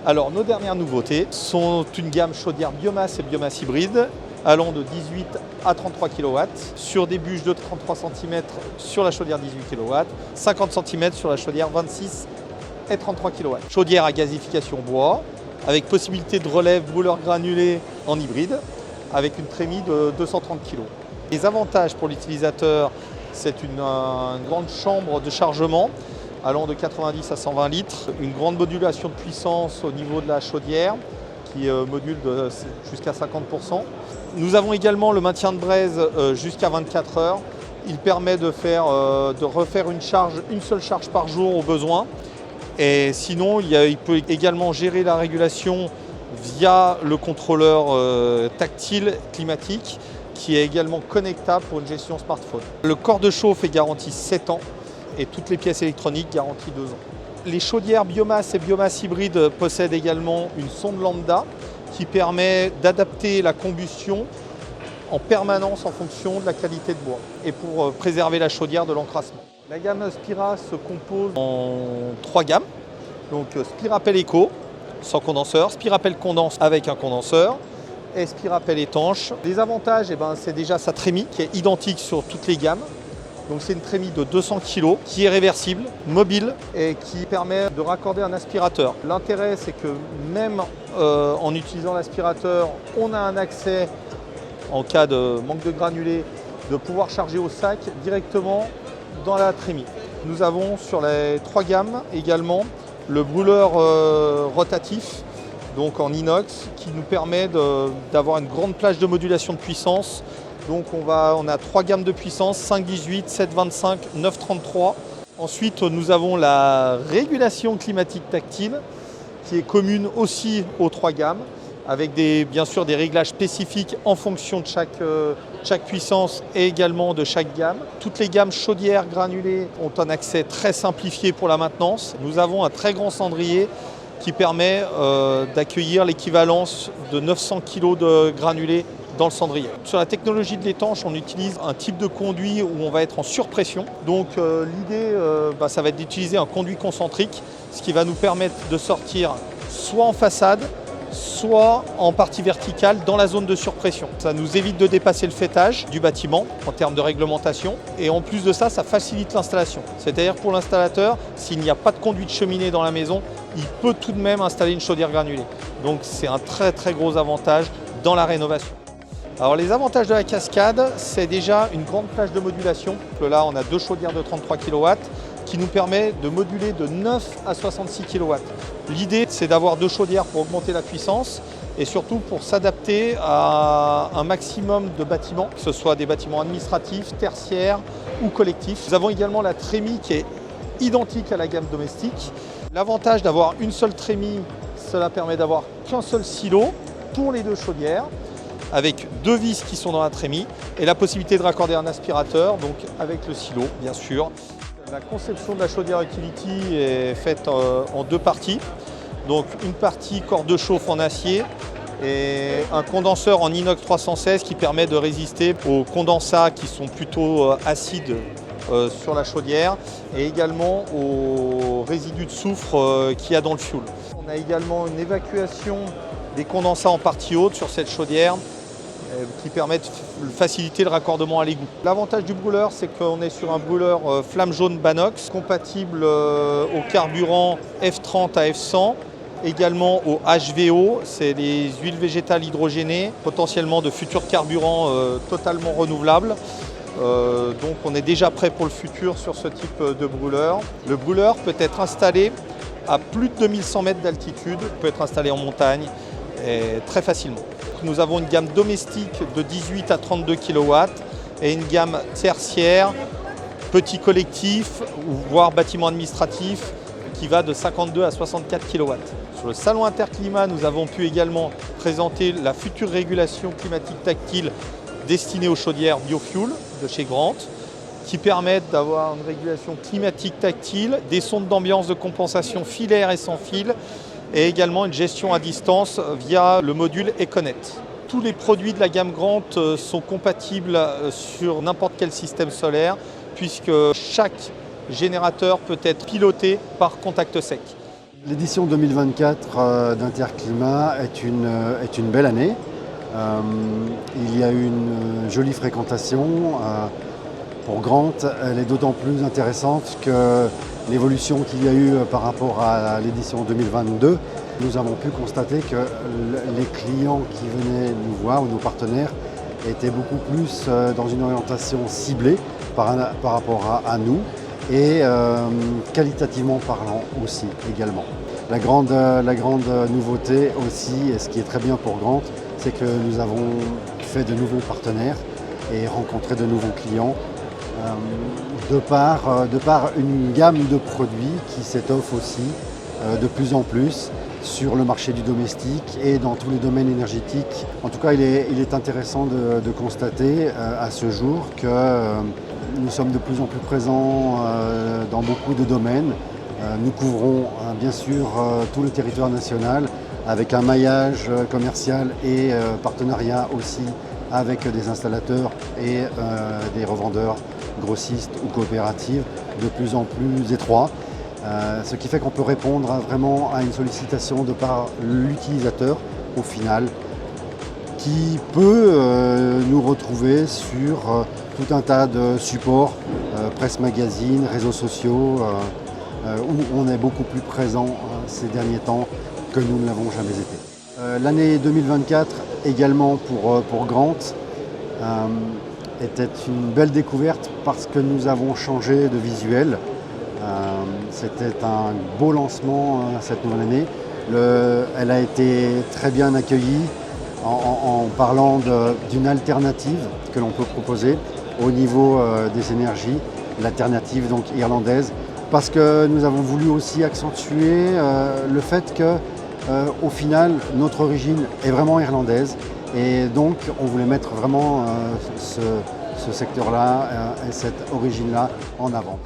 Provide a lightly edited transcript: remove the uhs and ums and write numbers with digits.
Alors, nos dernières nouveautés sont une gamme chaudière biomasse et biomasse hybride allant de 18 à 33 kW sur des bûches de 33 cm sur la chaudière 18 kW, 50 cm sur la chaudière 26 et 33 kW. Chaudière à gasification bois avec possibilité de relève brûleur granulé en hybride avec une trémie de 230 kg. Les avantages pour l'utilisateur, c'est une grande chambre de chargement allant de 90 à 120 litres, une grande modulation de puissance au niveau de la chaudière qui module jusqu'à 50%. Nous avons également le maintien de braise jusqu'à 24 heures. Il permet de refaire une seule charge par jour au besoin. Et sinon, il peut également gérer la régulation via le contrôleur tactile climatique qui est également connectable pour une gestion smartphone. Le corps de chauffe est garanti 7 ans et toutes les pièces électroniques garanties 2 ans. Les chaudières biomasse et biomasse hybride possèdent également une sonde lambda qui permet d'adapter la combustion en permanence en fonction de la qualité de bois et pour préserver la chaudière de l'encrassement. La gamme Spira se compose en 3 gammes. Donc Spirapel Eco sans condenseur, Spirapel Condense avec un condenseur et Spirapel étanche. Les avantages, c'est déjà sa trémie qui est identique sur toutes les gammes. Donc c'est une trémie de 200 kg qui est réversible, mobile et qui permet de raccorder un aspirateur. L'intérêt, c'est que même en utilisant l'aspirateur, on a un accès en cas de manque de granulés de pouvoir charger au sac directement dans la trémie. Nous avons sur les 3 gammes également le brûleur rotatif donc en inox qui nous permet d'avoir une grande plage de modulation de puissance. Donc on a 3 gammes de puissance, 5,18, 7,25, 9,33. Ensuite nous avons la régulation climatique tactile qui est commune aussi aux 3 gammes avec bien sûr des réglages spécifiques en fonction de chaque puissance et également de chaque gamme. Toutes les gammes chaudières granulées ont un accès très simplifié pour la maintenance. Nous avons un très grand cendrier qui permet d'accueillir l'équivalence de 900 kg de granulés dans le cendrier. Sur la technologie de l'étanche, on utilise un type de conduit où on va être en surpression. Donc l'idée, ça va être d'utiliser un conduit concentrique, ce qui va nous permettre de sortir soit en façade, soit en partie verticale dans la zone de surpression. Ça nous évite de dépasser le faîtage du bâtiment en termes de réglementation et en plus de ça, ça facilite l'installation. C'est-à-dire pour l'installateur, s'il n'y a pas de conduit de cheminée dans la maison, il peut tout de même installer une chaudière granulée. Donc c'est un très très gros avantage dans la rénovation. Alors les avantages de la cascade, c'est déjà une grande plage de modulation. Là, on a 2 chaudières de 33 kW qui nous permet de moduler de 9 à 66 kW. L'idée, c'est d'avoir 2 chaudières pour augmenter la puissance et surtout pour s'adapter à un maximum de bâtiments, que ce soit des bâtiments administratifs, tertiaires ou collectifs. Nous avons également la trémie qui est identique à la gamme domestique. L'avantage d'avoir une seule trémie, cela permet d'avoir qu'un seul silo pour les 2 chaudières, avec 2 vis qui sont dans la trémie et la possibilité de raccorder un aspirateur, donc avec le silo bien sûr. La conception de la chaudière Utility est faite en 2 parties. Donc une partie corps de chauffe en acier et un condenseur en inox 316 qui permet de résister aux condensats qui sont plutôt acides sur la chaudière et également aux résidus de soufre qu'il y a dans le fioul. On a également une évacuation des condensats en partie haute sur cette chaudière qui permettent de faciliter le raccordement à l'égout. L'avantage du brûleur, c'est qu'on est sur un brûleur flamme jaune Banox, compatible au carburant F30 à F100, également au HVO, c'est les huiles végétales hydrogénées, potentiellement de futurs carburants totalement renouvelables. Donc on est déjà prêt pour le futur sur ce type de brûleur. Le brûleur peut être installé à plus de 2100 mètres d'altitude, peut être installé en montagne et très facilement. Nous avons une gamme domestique de 18 à 32 kW et une gamme tertiaire, petit collectif, voire bâtiment administratif, qui va de 52 à 64 kW. Sur le salon Interclimat, nous avons pu également présenter la future régulation climatique tactile destinée aux chaudières biofuel de chez Grant, qui permettent d'avoir une régulation climatique tactile, des sondes d'ambiance de compensation filaire et sans fil, et également une gestion à distance via le module Econet. Tous les produits de la gamme Grant sont compatibles sur n'importe quel système solaire puisque chaque générateur peut être piloté par contact sec. L'édition 2024 d'Interclimat est une belle année. Il y a eu une jolie fréquentation. Pour Grant, elle est d'autant plus intéressante que l'évolution qu'il y a eu par rapport à l'édition 2022, nous avons pu constater que les clients qui venaient nous voir, ou nos partenaires, étaient beaucoup plus dans une orientation ciblée par rapport à nous et qualitativement parlant aussi également. La grande nouveauté aussi, et ce qui est très bien pour Grant, c'est que nous avons fait de nouveaux partenaires et rencontré de nouveaux clients de par une gamme de produits qui s'étoffe aussi de plus en plus sur le marché du domestique et dans tous les domaines énergétiques. En tout cas, il est intéressant de constater à ce jour que nous sommes de plus en plus présents dans beaucoup de domaines. Nous couvrons bien sûr tout le territoire national avec un maillage commercial et partenariat aussi avec des installateurs et des revendeurs grossistes ou coopératives de plus en plus étroits. Ce qui fait qu'on peut répondre vraiment à une sollicitation de par l'utilisateur au final qui peut nous retrouver sur tout un tas de supports, presse magazine, réseaux sociaux, où on est beaucoup plus présent ces derniers temps que nous ne l'avons jamais été. L'année 2024 également pour Grant était une belle découverte parce que nous avons changé de visuel. C'était un beau lancement cette nouvelle année. Elle a été très bien accueillie en parlant d'une alternative que l'on peut proposer au niveau des énergies, l'alternative donc irlandaise, parce que nous avons voulu aussi accentuer le fait que au final notre origine est vraiment irlandaise et donc on voulait mettre vraiment ce secteur-là et cette origine-là en avant.